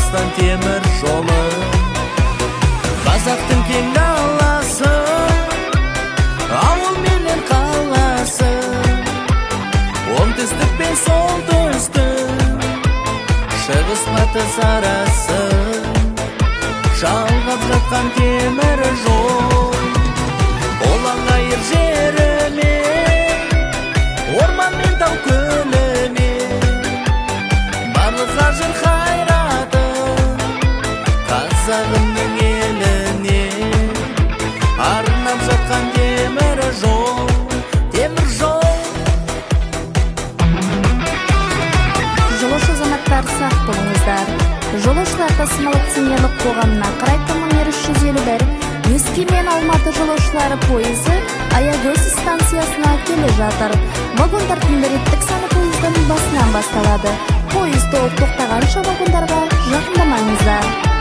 Қазақстан темір жолы, қазақтың кең даласы, ауыл менен қаласы, оңтүстік пен солтүстік, шығыс батыс арасы, жалғап жатқан темір жол. Олан ғайыр жеріме, орман мен тау көліме, барлық ғажыр қайраты қазағымның еліне арнап жатқан темір жол, темір жол. Жолаушы азаматтар, сақ болыңыздар. Жолаушылар тасымалы акционерлік қоғамына Қарайтау номер 351 Өскемен Алматы жолаушылары пойызы Аягөз станциясына келе жатыр. Вагондардың реттік саны пойыздың басынан басталады. Пойыз толық тоқтағанша вагондарға жақындамаңыздар.